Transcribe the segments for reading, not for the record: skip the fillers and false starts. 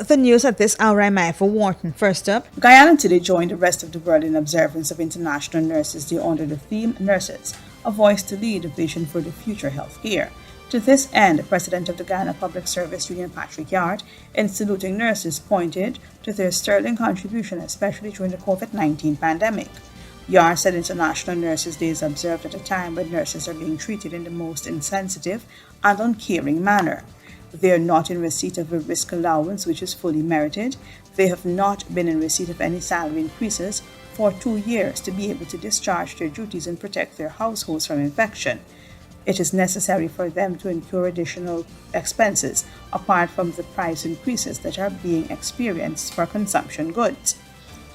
The news at this hour, I'm Maya for Wharton. First up, Guyana today joined the rest of the world in observance of International Nurses Day under the theme Nurses, a voice to lead a vision for the future healthcare. To this end, the President of the Guyana Public Service Union, Patrick Yard, in saluting nurses, pointed to their sterling contribution, especially during the COVID-19 pandemic. Yard said International Nurses Day is observed at a time when nurses are being treated in the most insensitive and uncaring manner. They are not in receipt of a risk allowance, which is fully merited. They have not been in receipt of any salary increases for 2 years to be able to discharge their duties and protect their households from infection. It is necessary for them to incur additional expenses apart from the price increases that are being experienced for consumption goods.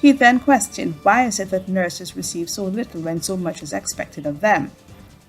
He then questioned why is it that nurses receive so little when so much is expected of them.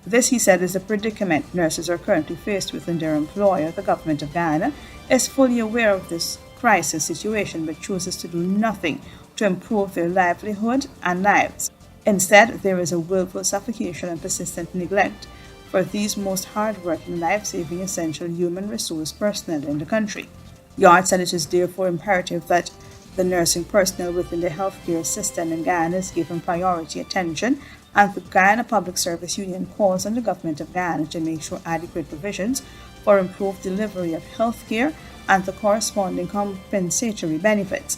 This, he said, is a predicament nurses are currently faced with, and their employer, the government of Guyana, is fully aware of this crisis situation but chooses to do nothing to improve their livelihood and lives. Instead, there is a willful suffocation and persistent neglect for these most hard-working, life-saving, essential human resource personnel in the country. Yard said it is therefore imperative that the nursing personnel within the healthcare system in Guyana is given priority attention, and the Guyana Public Service Union calls on the government of Guyana to make sure adequate provisions for improved delivery of healthcare and the corresponding compensatory benefits.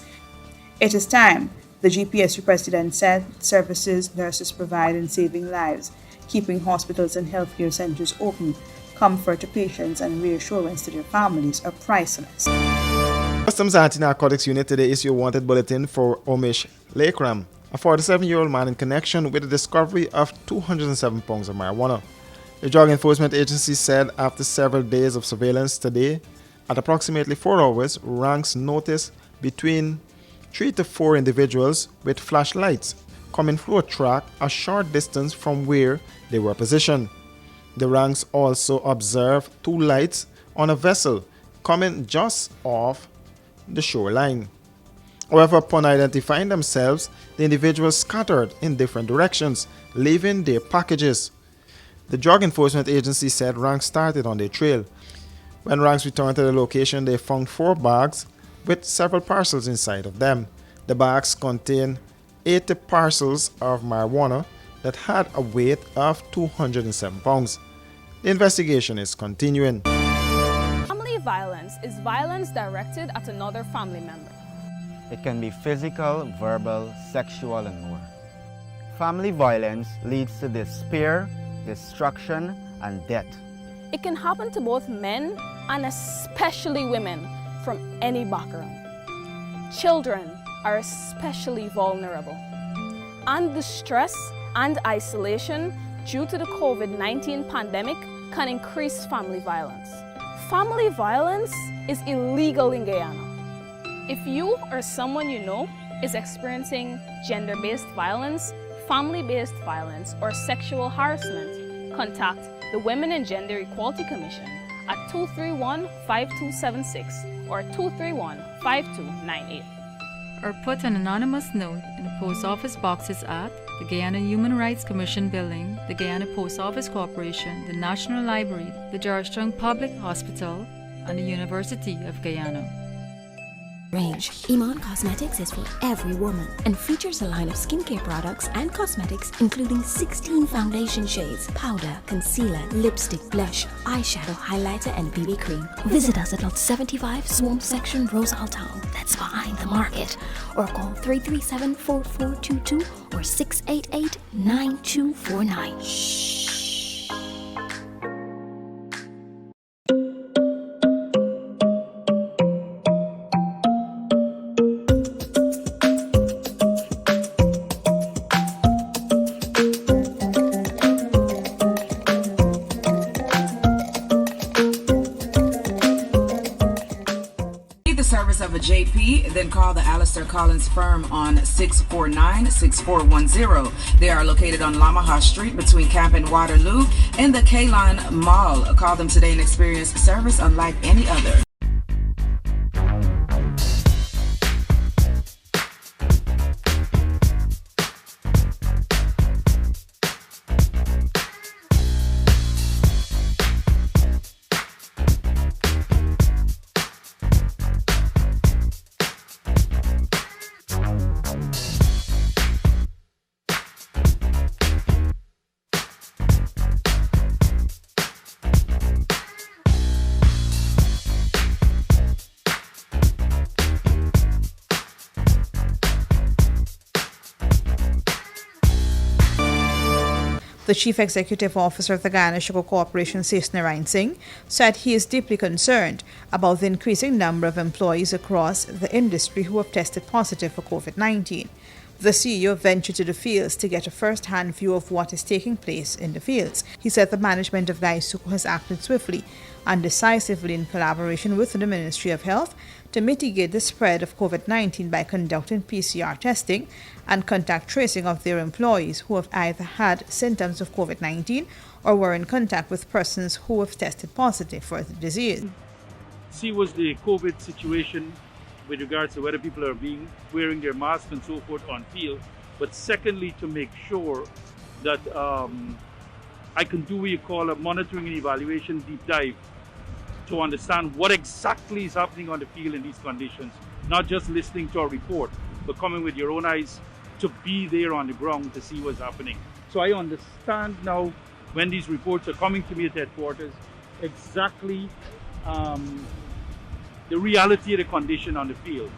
It is time, the GPSU president said, services nurses provide in saving lives, keeping hospitals and healthcare centers open, comfort to patients and reassurance to their families are priceless. Customs Anti-Narcotics Unit today issued a wanted bulletin for Omish Lakram, a 47-year-old man in connection with the discovery of 207 pounds of marijuana. The Drug Enforcement Agency said after several days of surveillance today, at approximately 4 hours, ranks noticed between 3 to 4 individuals with flashlights coming through a track a short distance from where they were positioned. The ranks also observed 2 lights on a vessel coming just off the shoreline. However, upon identifying themselves, the individuals scattered in different directions, leaving their packages. The Drug Enforcement Agency said ranks started on their trail. When ranks returned to the location, they found 4 bags with several parcels inside of them. The bags contained 80 parcels of marijuana that had a weight of 207 pounds. The investigation is continuing. Family violence is violence directed at another family member. It can be physical, verbal, sexual, and more. Family violence leads to despair, destruction, and death. It can happen to both men and especially women from any background. Children are especially vulnerable. And the stress and isolation due to the COVID-19 pandemic can increase family violence. Family violence is illegal in Guyana. If you or someone you know is experiencing gender-based violence, family-based violence, or sexual harassment, contact the Women and Gender Equality Commission at 231-5276 or 231-5298. Or put an anonymous note in the post office boxes at the Guyana Human Rights Commission Building, the Guyana Post Office Corporation, the National Library, the Georgetown Public Hospital, and the University of Guyana. Range. Iman Cosmetics is for every woman and features a line of skincare products and cosmetics including 16 foundation shades, powder, concealer, lipstick, blush, eyeshadow, highlighter, and BB cream. Visit us at Lot 75, Swamp Section, Rosal Town. That's behind the market. Or call 337-4422 or 688-9249. Shh. The service of a JP, then call the Alistair Collins firm on 649-6410. They are located on Lamaha Street between Camp and Waterloo in the K-Line Mall. Call them today and experience service unlike any other. The Chief Executive Officer of the Guyana Sugar Corporation, Sesnarayan Singh, said he is deeply concerned about the increasing number of employees across the industry who have tested positive for COVID-19. The CEO ventured to the fields to get a first-hand view of what is taking place in the fields. He said the management of GAISUCO has acted swiftly and decisively in collaboration with the Ministry of Health to mitigate the spread of COVID-19 by conducting PCR testing and contact tracing of their employees who have either had symptoms of COVID-19 or were in contact with persons who have tested positive for the disease. See what's the COVID situation with regards to whether people are wearing their masks and so forth on field, but secondly, to make sure that I can do what you call a monitoring and evaluation deep dive to understand what exactly is happening on the field in these conditions, not just listening to a report, but coming with your own eyes to be there on the ground to see what's happening. So I understand now when these reports are coming to me at headquarters, exactly the reality of the condition on the field.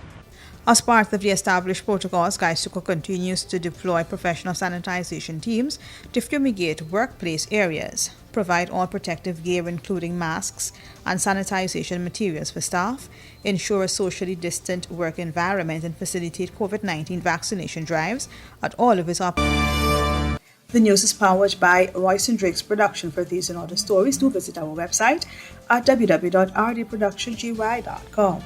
As part of the established protocols, GAISUCO continues to deploy professional sanitization teams to fumigate workplace areas, provide all protective gear including masks and sanitization materials for staff, ensure a socially distant work environment, and facilitate COVID-19 vaccination drives at all of its operations. The news is powered by Royce and Drake's production. For these and other stories, do visit our website at www.rdproductiongy.com.